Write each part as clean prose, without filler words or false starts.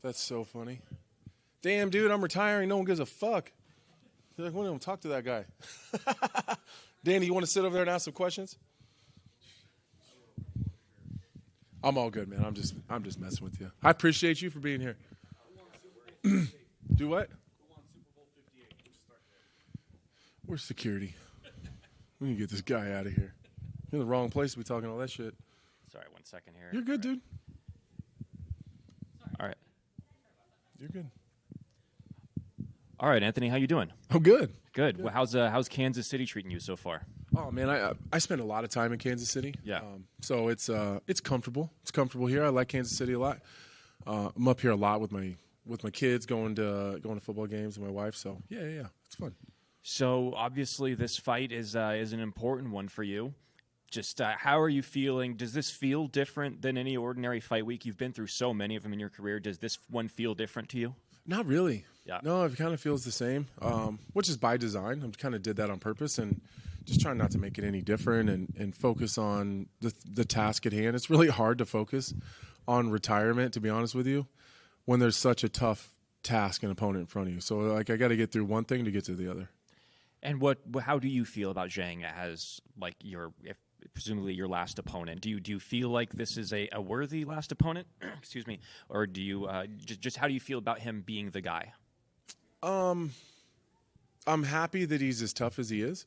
That's so funny. Damn, dude, I'm retiring. No one gives a fuck. They're like, we don't talk to that guy. Danny, you want to sit over there and ask some questions? I'm all good, man. I'm just messing with you. I appreciate you for being here. Do what? Where's security? We need to get this guy out of here. You're in the wrong place to be talking all that shit. Sorry, 1 second here. You're good, dude. All right. You're good. All right, Anthony, how you doing? I'm good. Good. Well, how's Kansas City treating you so far? Oh man, I spent a lot of time in Kansas City. Yeah. So it's comfortable. It's comfortable here. I like Kansas City a lot. I'm up here a lot with my kids, going to football games with my wife. So yeah, it's fun. So obviously, this fight is an important one for you. Just how are you feeling? Does this feel different than any ordinary fight week? You've been through so many of them in your career. Does this one feel different to you? Not really. Yeah. No, it kind of feels the same, which is by design. I kind of did that on purpose and just trying not to make it any different and focus on the task at hand. It's really hard to focus on retirement, to be honest with you, when there's such a tough task and opponent in front of you. So, like, I got to get through one thing to get to the other. And how do you feel about Zhang as, like, presumably your last opponent? Do you feel like this is a worthy last opponent? Excuse me. Or do you just how do you feel about him being the guy? I'm happy that he's as tough as he is,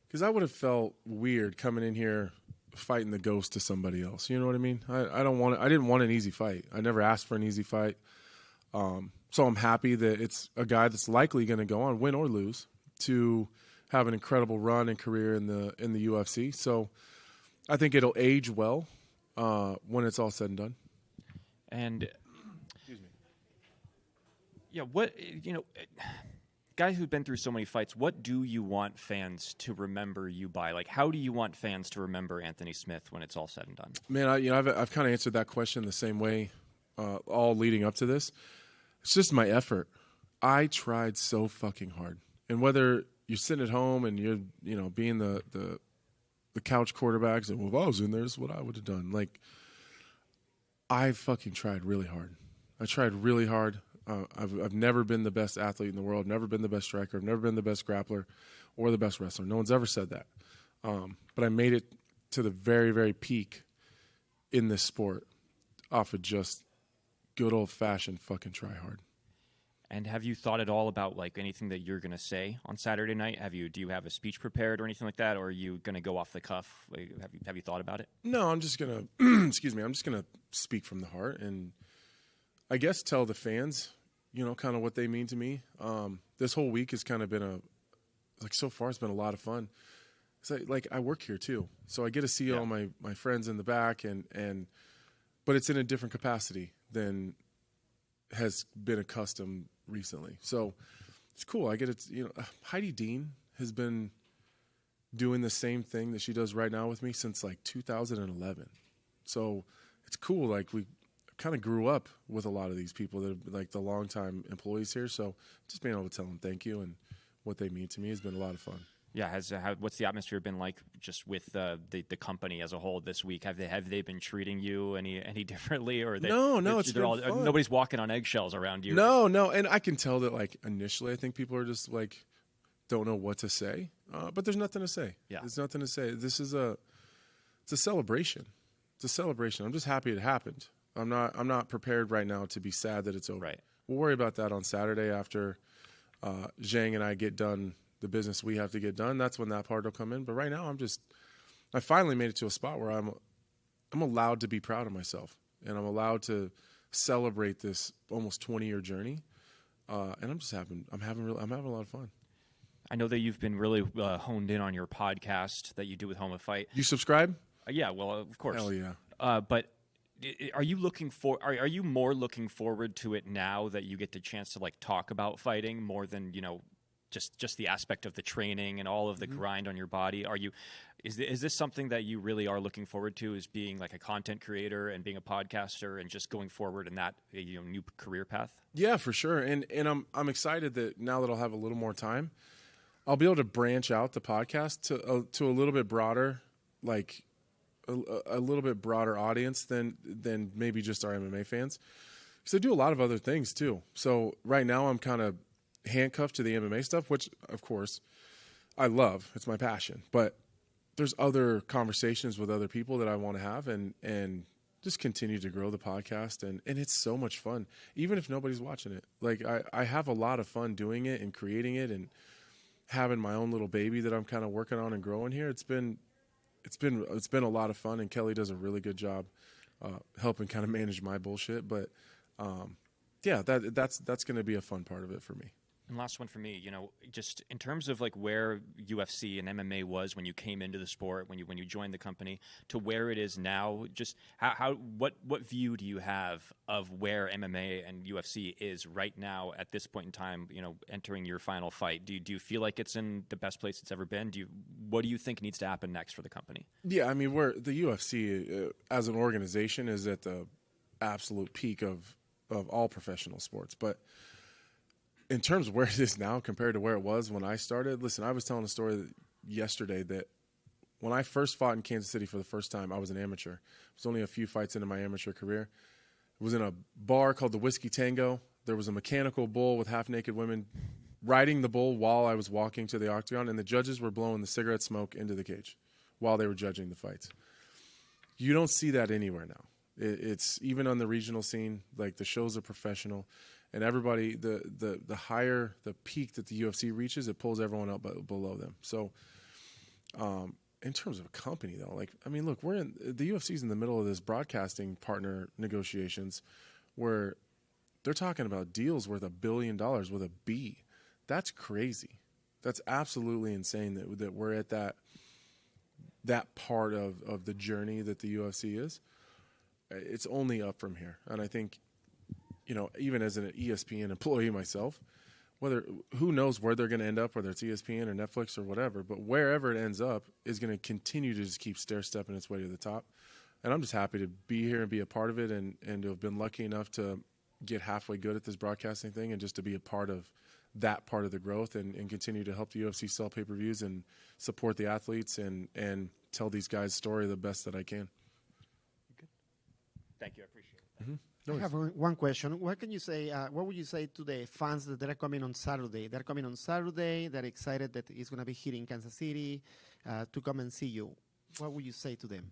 because I would have felt weird coming in here fighting the ghost to somebody else. You know what I mean? I didn't want an easy fight. I never asked for an easy fight. So I'm happy that it's a guy that's likely going to go on, win or lose, to have an incredible run and career in the UFC. So I think it'll age well when it's all said and done. And yeah, guys who've been through so many fights, what do you want fans to remember you by? Like, how do you want fans to remember Anthony Smith when it's all said and done? Man, I've kind of answered that question the same way all leading up to this. It's just my effort. I tried so fucking hard. And whether you're sitting at home and you're, being the couch quarterbacks and, well, if I was in there, this is what I would have done. Like, I fucking tried really hard. I tried really hard. I've never been the best athlete in the world, never been the best striker, I've never been the best grappler or the best wrestler. No one's ever said that. But I made it to the very, very peak in this sport off of just good old-fashioned fucking try hard. And have you thought at all about, like, anything that you're going to say on Saturday night? Do you have a speech prepared or anything like that, or are you going to go off the cuff? Like, have you thought about it? No, I'm just going to excuse me. I'm just going to speak from the heart and I guess tell the fans, kind of what they mean to me. This whole week has kind of been so far it's been a lot of fun. So, like, I work here too, so I get to see all my friends in the back, but it's in a different capacity than has been accustomed recently. So it's cool. I get it. Heidi Dean has been doing the same thing that she does right now with me since like 2011. So it's cool. Like, we kind of grew up with a lot of these people that are like the longtime employees here. So just being able to tell them thank you and what they mean to me has been a lot of fun. Yeah, what's the atmosphere been like just with the company as a whole this week? Have they been treating you any differently, or no? It's been fun. Nobody's walking on eggshells around you. No, and I can tell that, like, initially I think people are just like don't know what to say, but there's nothing to say. Yeah, there's nothing to say. It's a celebration. It's a celebration. I'm just happy it happened. I'm not prepared right now to be sad that it's over. Right. We'll worry about that on Saturday after Zhang and I get done the business we have to get done. That's when that part will come in. But right now, I finally made it to a spot where I'm allowed to be proud of myself, and I'm allowed to celebrate this almost 20-year journey. And I'm having a lot of fun. I know that you've been really honed in on your podcast that you do with Home of Fight. You subscribe? Yeah, well, of course. Hell yeah. But are you more looking forward to it now that you get the chance to, like, talk about fighting more than, just the aspect of the training and all of the grind on your body? Is this something that you really are looking forward to, is being like a content creator and being a podcaster and just going forward in that new career path? Yeah, for sure. And I'm excited that now that I'll have a little more time, I'll be able to branch out the podcast to a little bit broader, like a little bit broader audience than maybe just our MMA fans. because I do a lot of other things too. So right now I'm kind of handcuffed to the MMA stuff, which of course I love. It's my passion. But there's other conversations with other people that I want to have and just continue to grow the podcast. And it's so much fun, even if nobody's watching it. Like I have a lot of fun doing it and creating it and having my own little baby that I'm kind of working on and growing here. It's been a lot of fun, and Kelly does a really good job helping kind of manage my bullshit. But yeah, that's going to be a fun part of it for me. And last one for me, just in terms of like where UFC and MMA was when you came into the sport, when you joined the company, to where it is now, just what view do you have of where MMA and UFC is right now at this point in time? Entering your final fight, do you feel like it's in the best place it's ever been? What do you think needs to happen next for the company? Yeah, I mean, where the UFC as an organization is at the absolute peak of all professional sports, but in terms of where it is now compared to where it was when I started, listen, I was telling a story yesterday that when I first fought in Kansas City for the first time, I was an amateur. It was only a few fights into my amateur career. It was in a bar called the Whiskey Tango. There was a mechanical bull with half-naked women riding the bull while I was walking to the octagon, and the judges were blowing the cigarette smoke into the cage while they were judging the fights. You don't see that anywhere now. It's even on the regional scene, like the shows are professional. And everybody, the higher the peak that the UFC reaches, it pulls everyone up below them. So, in terms of a company, though, look, the UFC's in the middle of this broadcasting partner negotiations, where they're talking about deals worth $1 billion with a B. That's crazy. That's absolutely insane that we're at that part of the journey that the UFC is. It's only up from here, and I think, even as an ESPN employee myself, who knows where they're going to end up, whether it's ESPN or Netflix or whatever, but wherever it ends up is going to continue to just keep stair-stepping its way to the top. And I'm just happy to be here and be a part of it and to have been lucky enough to get halfway good at this broadcasting thing and just to be a part of that part of the growth and continue to help the UFC sell pay-per-views and support the athletes and tell these guys' story the best that I can. Good. Thank you. I appreciate it. Mm-hmm. I have one question. What can you say? What would you say to the fans that are coming on Saturday? They're coming on Saturday. They're excited that it's going to be here in Kansas City to come and see you. What would you say to them?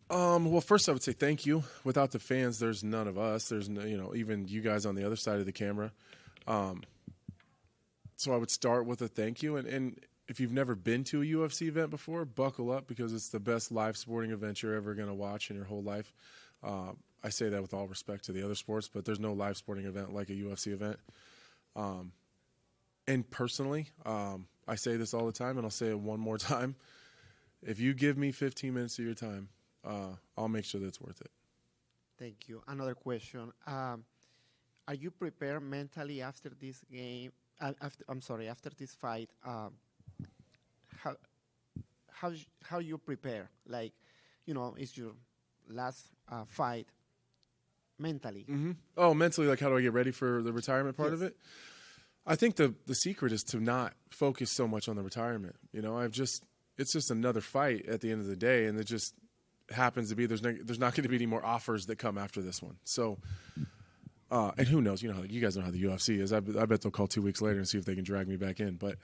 Well, first I would say thank you. Without the fans, there's none of us. There's no, even you guys on the other side of the camera. So I would start with a thank you. And if you've never been to a UFC event before, buckle up because it's the best live sporting event you're ever going to watch in your whole life. I say that with all respect to the other sports, but there's no live sporting event like a UFC event. And personally, I say this all the time, and I'll say it one more time. If you give me 15 minutes of your time, I'll make sure that it's worth it. Thank you. Another question. Are you prepared mentally after this game? After this fight, how you prepare? It's your last fight. Mentally. Mm-hmm. Oh, mentally, how do I get ready for the retirement part of it? I think the secret is to not focus so much on the retirement. It's just another fight at the end of the day, and it just happens to be there's not going to be any more offers that come after this one. So, and who knows? You guys know how the UFC is. I bet they'll call 2 weeks later and see if they can drag me back in. But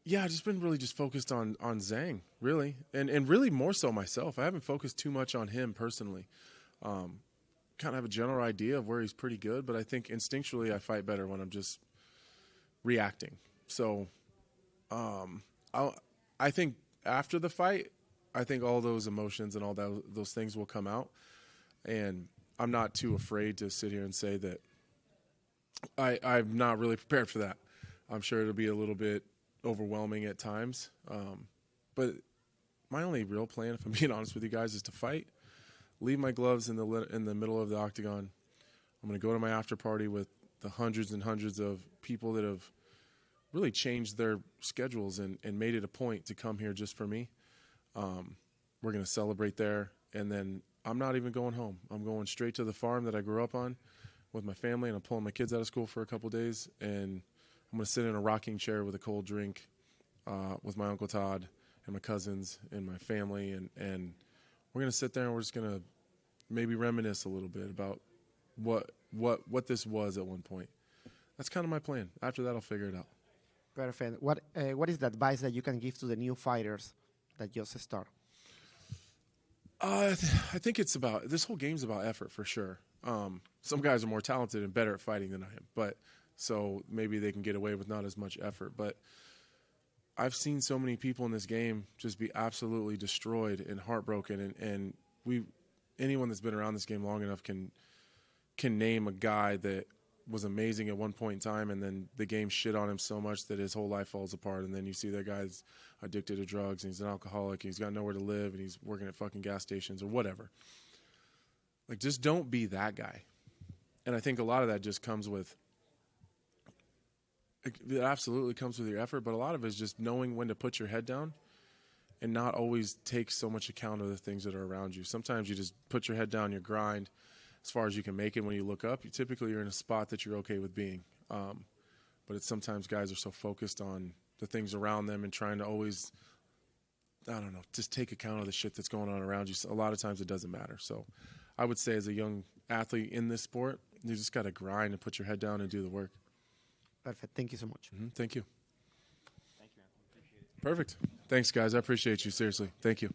yeah, I've just been really just focused on Zhang, really, and really more so myself. I haven't focused too much on him personally. Kind of have a general idea of where he's pretty good, but I think instinctually I fight better when I'm just reacting. So I think after the fight, I think all those emotions and all those things will come out, and I'm not too afraid to sit here and say that I'm not really prepared for that. I'm sure it'll be a little bit overwhelming at times, but my only real plan, if I'm being honest with you guys, is to fight. Leave my gloves in the middle of the octagon. I'm going to go to my after party with the hundreds and hundreds of people that have really changed their schedules and made it a point to come here just for me. We're going to celebrate there, and then I'm not even going home. I'm going straight to the farm that I grew up on with my family, and I'm pulling my kids out of school for a couple days, and I'm going to sit in a rocking chair with a cold drink with my Uncle Todd and my cousins and my family, and we're going to sit there and we're just going to maybe reminisce a little bit about what this was at one point. That's kind of my plan. After that, I'll figure it out. Perfect. What is the advice that you can give to the new fighters that just start? I think it's about, this whole game's about effort for sure. Some guys are more talented and better at fighting than I am, but so maybe they can get away with not as much effort. But I've seen so many people in this game just be absolutely destroyed and heartbroken, and anyone that's been around this game long enough can name a guy that was amazing at one point in time, and then the game shit on him so much that his whole life falls apart, and then you see that guy's addicted to drugs, and he's an alcoholic, and he's got nowhere to live, and he's working at fucking gas stations or whatever. Like, just don't be that guy. And I think a lot of that just comes with, it absolutely comes with your effort, but a lot of it is just knowing when to put your head down and not always take so much account of the things that are around you. Sometimes you just put your head down, you grind as far as you can make it. When you look up, you're in a spot that you're okay with being. But it's sometimes guys are so focused on the things around them and trying to always, I don't know, just take account of the shit that's going on around you. So a lot of times it doesn't matter. So I would say as a young athlete in this sport, you just got to grind and put your head down and do the work. Perfect. Thank you so much. Thank you. Thank you, Anthony. Appreciate it. Perfect. Thanks, guys. I appreciate you. Seriously. Thank you.